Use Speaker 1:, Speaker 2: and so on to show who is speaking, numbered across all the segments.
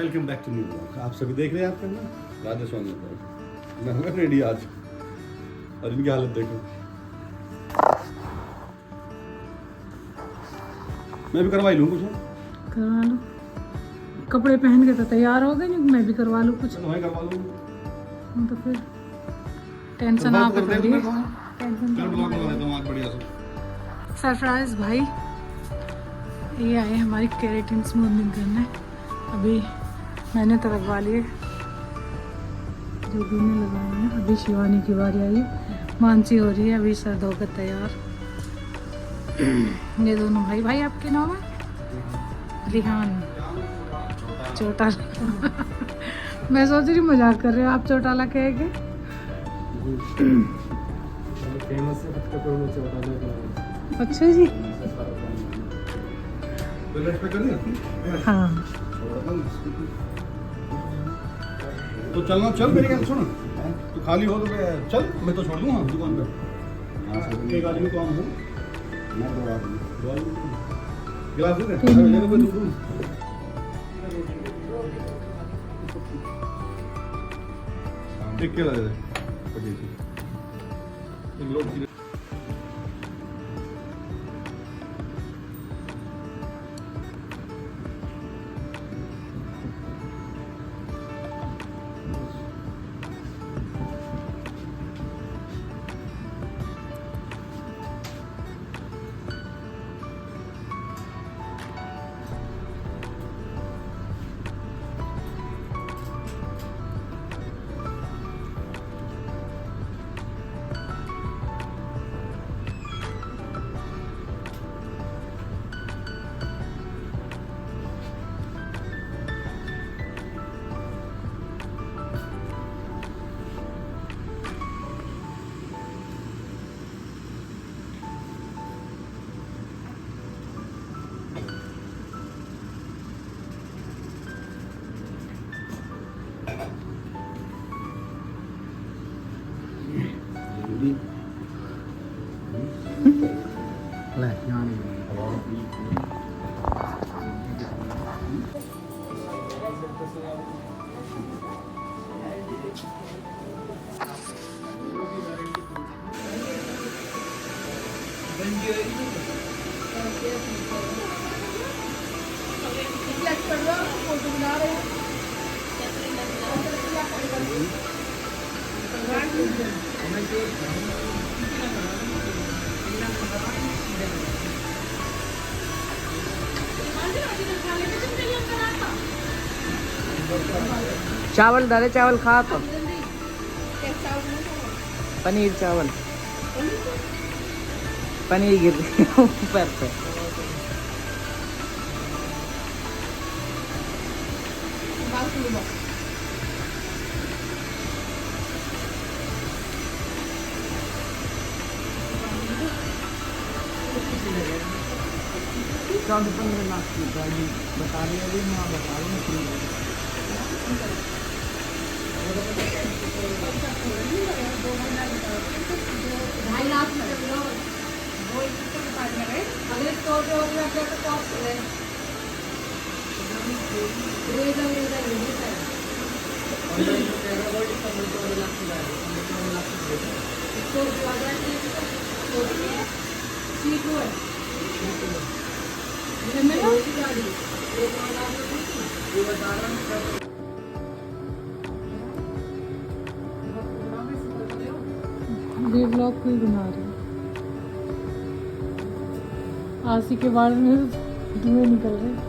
Speaker 1: Welcome back to new blog. आप सभी देख रहे हैं आपका ना राधा स्वामी ब्लॉग। मैं हूँ रेडी आज और इनकी हालत देखो। मैं भी करवा ही लूँ कुछ।
Speaker 2: करवा लो, कपड़े पहन के तो तैयार हो गए, नहीं मैं भी करवा लूँ कुछ।
Speaker 1: मैं करवा लूँ
Speaker 2: तो फिर टेंशन आप कर रही है। टेंशन
Speaker 1: चलो ब्लॉग बना देता हूँ आज बढ़िया से।
Speaker 2: सरप्राइज भाई, ये आए हमारी केराटिन स्मूथनिंग करने। अभी मैंने तो लगवा लिए, जो भी ने लगाए हैं। अभी शिवानी की बारी आई है, मानसी हो रही है अभी सर धोकर तैयार। ये दोनों भाई, भाई आपके नाम है? रिहान चोटा। मैं सोच रही मजाक कर रहे हो आप, चौटाला कहेंगे। अच्छा जी, हाँ।
Speaker 1: तो चलना, चल मेरी बात सुन। तो खाली हो तो चल, मैं तो छोड़ दूँगा दुकान पे। एक आदमी तो हम हूँ, मैं दो आदमी गिलास दे दे। एक केला दे दे। एक लोग
Speaker 3: चावल डाले, चावल खा तो पनीर चावल, पनीर गिर रही है ऊपर पे। बता रही है, मैं बता रही हूँ।
Speaker 2: ये ब्लॉग कोई बना रही है। आसी के बारे में धुएं निकल रहे।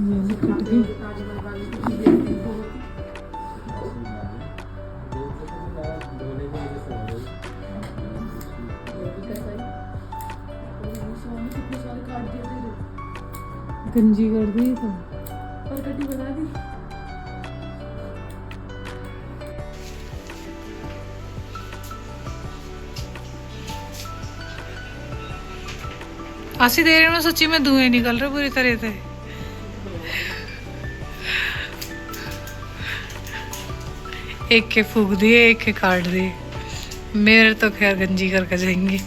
Speaker 2: ये कट गई। गंजी कर दी तो और कटी बना दी। आसी देर में सच्ची में धुएं निकल रहे पूरी तरह से। एक के फूक दिए, एक के काट दिए। मेरे तो खैर गंजी करके जाएंगे।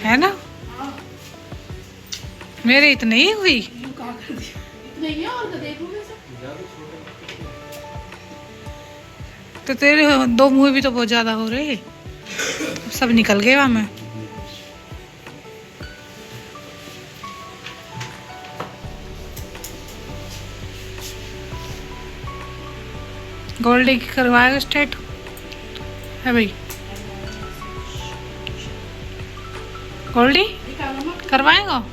Speaker 2: है ना, मेरे इतने ही हुई। तो तेरे 2 मुँह भी तो बहुत ज्यादा हो रहे, सब निकल गए वहां में। गोल्डी की करवाएगा स्टेट है भाई। गोल्डी करवाएगा।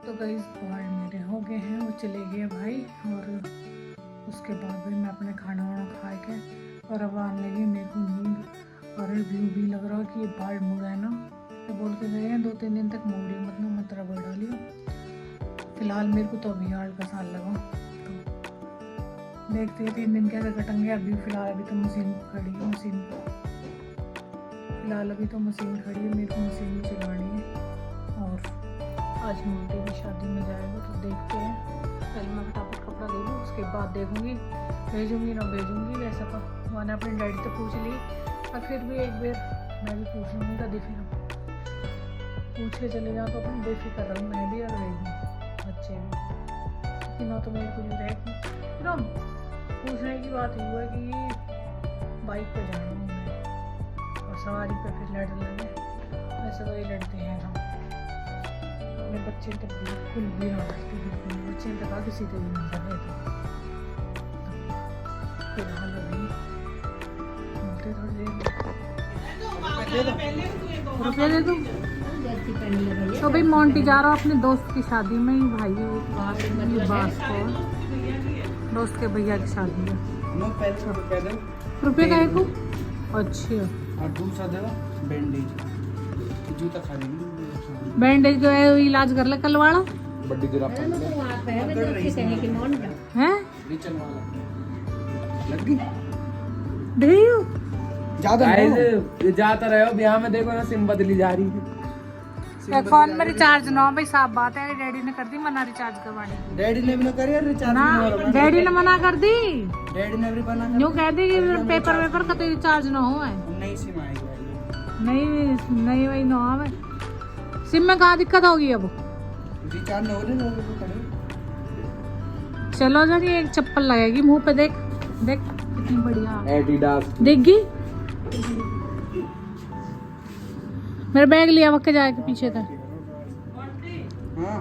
Speaker 2: तो गाइस बाल मेरे हो गए हैं, वो चले गए भाई। और उसके बाद भी मैं अपने खाना वाना खा के और अब आने लगी मेरे को नींद। और व्यू भी लग रहा है कि ये बाल मुड़ा है ना, तो बोल के गए हैं 2-3 दिन तक मूड़ी मतलब मत रगड़ डालियो। फिलहाल मेरे को तो अभी हाल का साल लगा, तो देखते हैं 3 दिन कैसे कटेंगे। अभी फिलहाल अभी तो मशीन खड़ी है, फिलहाल अभी तो मशीन खड़ी है, मेरे को मशीन में चलानी है। और आज मोटी की शादी में जाएगा तो देखते हैं। पहले मैं फटाफट कपड़ा ले लूँ, उसके बाद देखूंगी भेजूंगी ना भेजूंगी। वैसा तो मैंने अपने डैडी से पूछ ली, और फिर भी एक बार मैं भी पूछ लूँगी। कभी फिर पूछ के चले जाओ तो अपन बेफिक्र रहूँ, मैं भी और रहेगी बच्चे भी। लेकिन ना तो मेरे को नहीं रहेगी। फिर हम पूछने की बात ये है कि बाइक पर जाना हूँ मैं, और सवारी पर फिर लड़ लेंगे। वैसे तो ये लड़ते हैं हम अपने बच्चे तक बिल्कुल भी ना लड़ते, बिल्कुल बच्चे तक आगे सीधे भी नहीं कर रहे थे। फिलहाल अभी मिलते थोड़ी देर, रुपये दे दूँ। तो भाई मोंटी जा रहा अपने दोस्त की शादी में ही भाई, बास को दोस्त के भैया की शादी है। रुपये का को अच्छा
Speaker 3: दूसरा दे बैंडेज जूता खा लेंगे।
Speaker 2: बैंडेज जो है इलाज कर ले कल वाला
Speaker 3: बड्डी तेरा
Speaker 2: हैं
Speaker 3: लग गई
Speaker 2: देयो
Speaker 3: ज्यादा जाता रहे हो ब्याह में, देखो ना सिम बदली जा रही है।
Speaker 2: फोन में रिचार्ज ना हो भाई, साफ बात है। डैडी ने कर दी मना रिचार्ज करवाने की।
Speaker 3: डैडी ने भी ना करी रिचार्ज
Speaker 2: ना, डैडी ने मना कर दी।
Speaker 3: डैडी ने भी बना
Speaker 2: यूँ कह दी कि पेपर का तो रिचार्ज ना हो है।
Speaker 3: नहीं सिम आएगी
Speaker 2: नहीं वही ना आवे। सिम में कहाँ दिक्कत होगी अब?
Speaker 3: रिचार्ज हो रहे लोग।
Speaker 2: चलो जरा एक चप्पल लगेगी मुंह पे, देख देख कितनी बढ़िया
Speaker 3: एडिडास
Speaker 2: देगी। मेरा बैग लिया वक्त जाके पीछे था।
Speaker 3: हां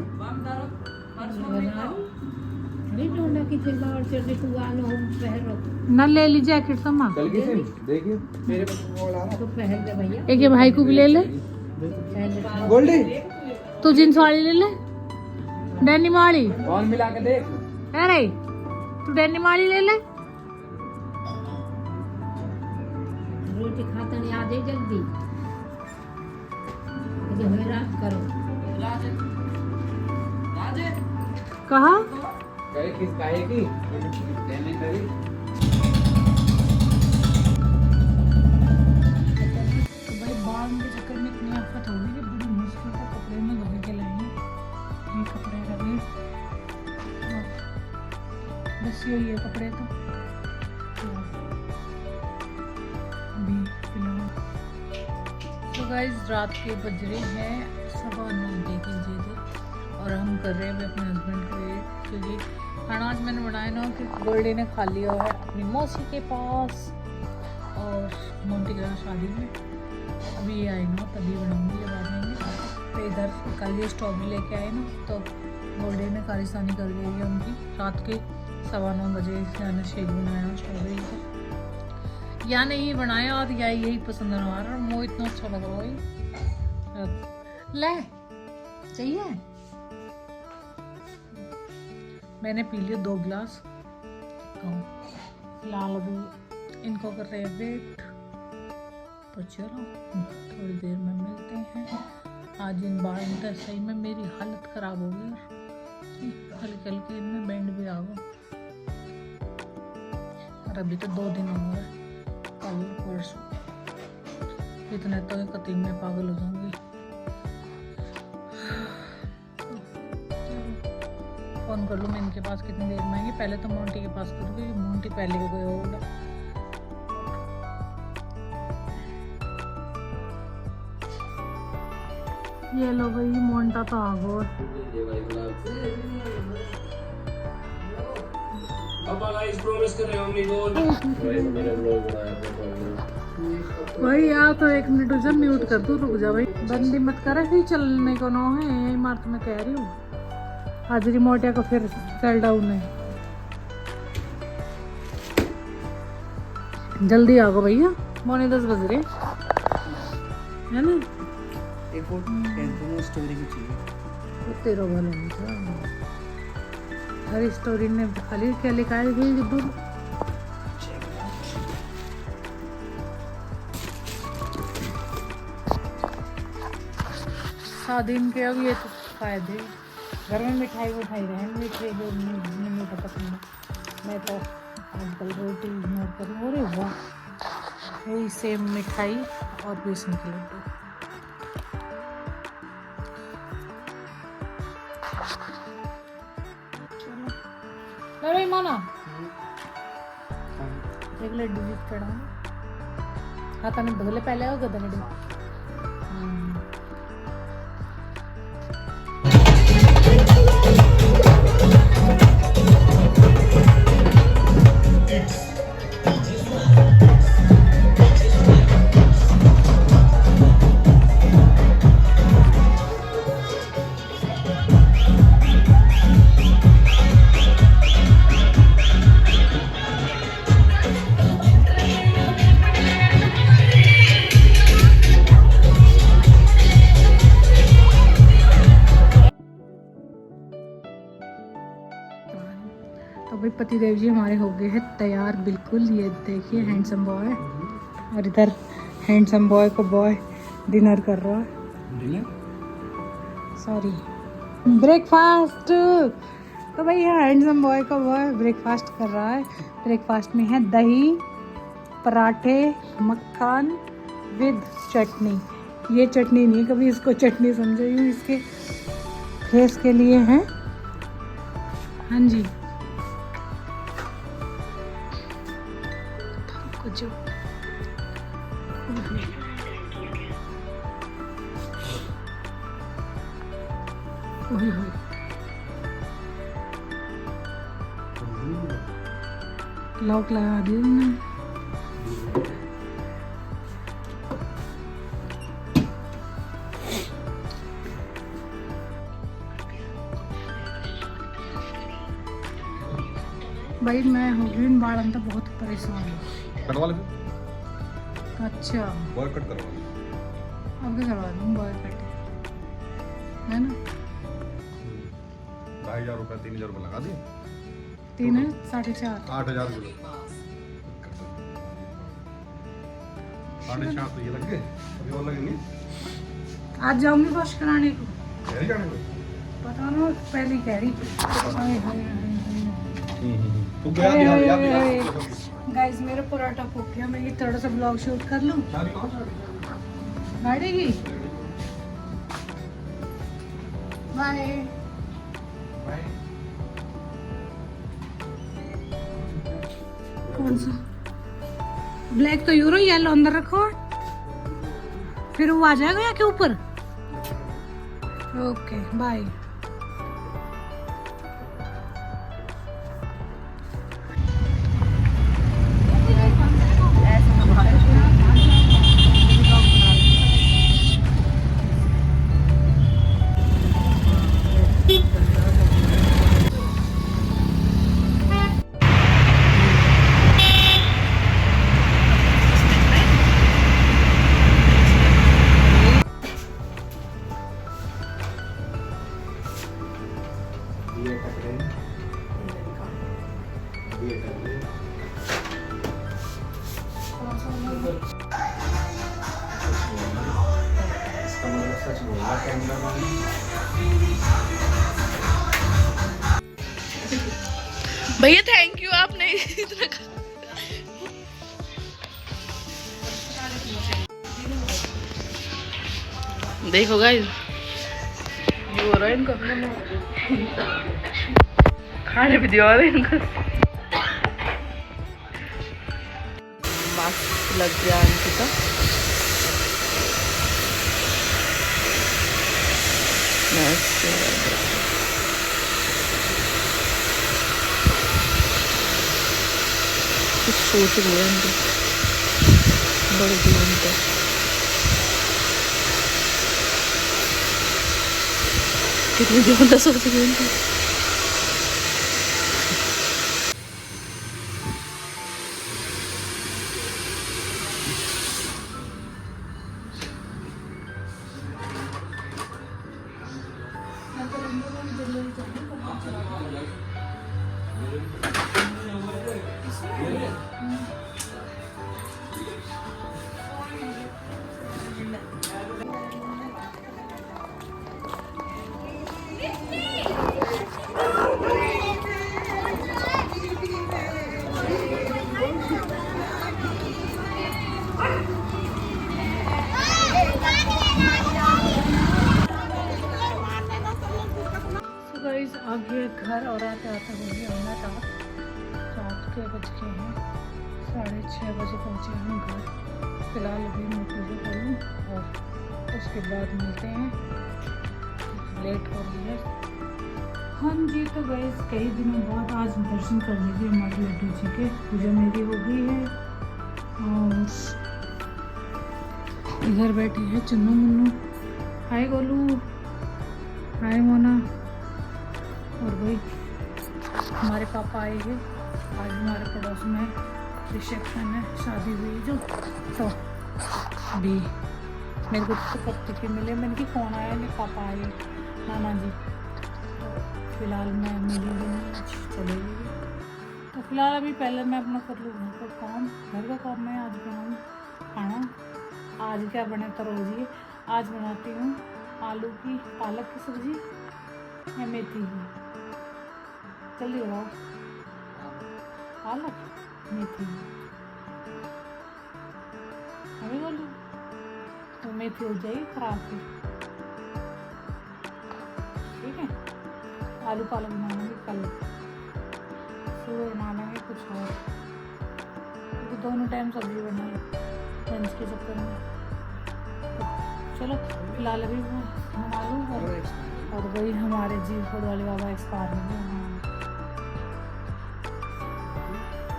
Speaker 2: न ले ली जैकेट तो माँ,
Speaker 3: चल गई सिम देखिए मेरे पास कॉल आ रहा है तो पहन ले भैया।
Speaker 2: एक ये भाई को भी ले ले।
Speaker 3: गोल्डी
Speaker 2: तू जींस वाली ले ले, डेनिम वाली।
Speaker 3: कौन मिला के देख।
Speaker 2: अरे तू डेनिम वाली ले ले।
Speaker 4: रोटी खाता नहीं आ जाए जल्दी, जो है रात करो।
Speaker 2: कहा
Speaker 3: कहे किस काहे की लेने करी।
Speaker 2: तो भाई बाल के चक्कर में इतनी आफत हो गई कि बड़ी मुश्किल से कपड़े में धो के लाए। ये कपड़े रखे बस यही है कपड़े तो अभी फिलहाल। तो गाइस रात के बज रहे हैं 9:15 कीजिए थे और हम कर रहे हैं अभी अपने हस्बैंड के वेट, क्योंकि खाना आज मैंने बनाया ना कि गोल्डी ने खा लिया है अपनी मौसी के पास और मोंटी के यहाँ शादी में। अभी ये आए ना तभी बनाऊंगी जब आ जाएंगे। तो इधर कल ये स्ट्रॉबेरी लेके आए ना, तो गोल्डी ने खारिस्तानी कर गई है उनकी। रात के 9:15 बजे मैंने शेक बनाया स्ट्रॉबेरी का, या नहीं बनाया और या यही पसंद आ रहा है। मुझे इतना अच्छा लग रहा है। ले चाहिए, मैंने पी लिया 2 गिलास। फिलहाल अभी इनको कर रहे हैं वेट, तो चलो थोड़ी देर में मिलते हैं। आज इन बालों का सही में मेरी हालत ख़राब हो गई, हल्के हल्के इनमें बैंड भी आ गया। और अभी तो 2 दिन हो गए, कल परसों, इतने तो कतीम में पागल हो जाऊंगी। फोन कर लूँ मैं इनके पास कितनी देर में आएंगे। पहले तो मोंटी के पास करूँगी, मोंटी पहले हो गए होगा। ये लो भाई मोंटा तो आ गया। भाई यार तो 1 मिनट उसे म्यूट कर दो, रुक जा भाई, बंदी मत करे फिर चलने को ना है। यही मार्क में कह रही हूँ, आज रिमोट को फिर सेल डाउन है। जल्दी आओ भैया, 9:45 बज रहे है ना।
Speaker 3: स्टोरी की चाहिए
Speaker 2: तो तेरा भला नहीं था। हर स्टोरी ने खाली क्या लिखा है कि दूर शादी के। अब ये तो फायदे घर में मिठाई रहे, मीठे जो मीठा पसंद है। मैं तो आजकल रोटी इग्नोर करूँ। अरे वाह, यही सेम मिठाई और बेसन की लड्डू। चलो अरे माना एक लड्डू भी चढ़ा हाथ में धोले पहले हो गया लड्डू। तो भाई पतिदेव जी हमारे हो गए हैं तैयार बिल्कुल। ये देखिए हैंडसम बॉय, और इधर हैंडसम बॉय को बॉय डिनर कर रहा है, सॉरी ब्रेकफास्ट। तो भाई हैंडसम बॉय को बॉय ब्रेकफास्ट कर रहा है। ब्रेकफास्ट में है दही, पराठे, मक्खन विद चटनी। ये चटनी नहीं, कभी इसको चटनी समझे, यूँ इसके फेस के लिए है। हाँ जी कुछ लॉक लगा दिया मैंने। भाई मैं हो गई इन बालों तो बहुत परेशान हूँ।
Speaker 1: कटवा ले,
Speaker 2: अच्छा
Speaker 1: बाल कट करवा ले।
Speaker 2: अब क्या करवा दूँ बॉय कट है ना।
Speaker 1: 2,500 रुपये 3,000 रुपये लगा दिए।
Speaker 2: 3 है 4.5।
Speaker 1: 8,000 किलो 4.5 तो ये लग गए, अभी और लगेंगे।
Speaker 2: आज जाऊंगी वॉश कराने को,
Speaker 1: कह रही जाने को
Speaker 2: पता ना पहले कह रही।
Speaker 1: तो गया यार
Speaker 2: गाइस मेरा पराठा पक गया, मैं ये थोड़ा सा ब्लॉग शूट कर लूँ गाड़ी की। बाय। कौन सा ब्लैक तो यूरो, येलो अंदर रखो, फिर वो आ जाएगा या के ऊपर। Okay bye. भैया थैंक यू, आपने इतना देखो गाइस ये हो रहा है इनको खाने भी दिया इनको। मास्क लग गया इनकी का। कुछ सोच रही है इनकी बड़े जीवन का। कितनी ज्यादा सोच रही है इनकी। आगे घर और आते आते हो गया हमें रात के बज गए हैं 6:30 बजे पहुँचे हम घर। फिलहाल अभी मैं पूजा करूँ और उसके बाद मिलते हैं, लेट हो रही है। हाँ जी तो गाइस कई दिनों बाद आज दर्शन कर लीजिए हमारे लड्डू जी के। पूजा मेरी हो गई है और इधर बैठे हैं चन्नू मुन्नू। हाय गोलू, हाय मोना। और भाई हमारे पापा आए हैं आज, हमारे पड़ोस में रिसेप्शन है, शादी हुई जो। तो अभी मेरे को तो कब तक मिले, मैंने कि कौन आया, नहीं पापा आए नाना जी। तो फिलहाल मैं मिली चलेगी। तो फिलहाल अभी पहले मैं अपना कर लूँ घर का काम। घर का काम मैं आज बनाऊँ खाना। आज क्या बने तो रोज़ आज बनाती हूँ आलू की पालक की सब्ज़ी या मेथी की। जल्दी बनाओ, पालक मेथी हमें बोलूँ तो मेथी हो जाएगी खराब फिर। ठीक है आलू पालक बनाएंगे कल, सुबह बना लेंगे कुछ और, क्योंकि दोनों टाइम सब्जी बनाए लंच के चक्कर में। तो चलो फिलहाल अभी हम आलू और वही हमारे जी खुद वाले बाबा एक्सपायर हो गए।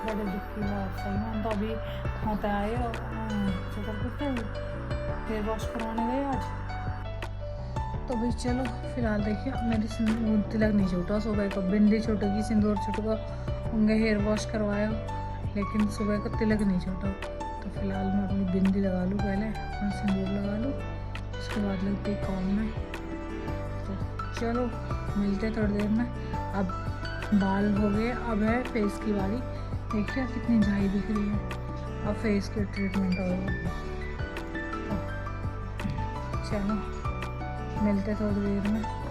Speaker 2: बड़े दुख की बात सही में। तो अभी होता आए और चक्कर करते फिर वॉश करवाने गए आज। तो भाई चलो फिलहाल देखिए मेरी तिलक नहीं छूटा सुबह को, बिंदी छूटेगी, सिंदूर छूटेगा, उनके हेयर वॉश करवाया लेकिन सुबह को तिलक नहीं छूटा। तो फिलहाल मैं अपनी बिंदी लगा लूँ, पहले अपना सिंदूर लगा लूँ उसके बाद लगती है काम में। तो चलो मिलते थोड़ी देर में। अब बाल हो गए, अब है फेस की बारी। देखिए कितनी झाई दिख रही है। अब फेस की ट्रीटमेंट होगी। तो चलो मिलते थोड़ी देर में।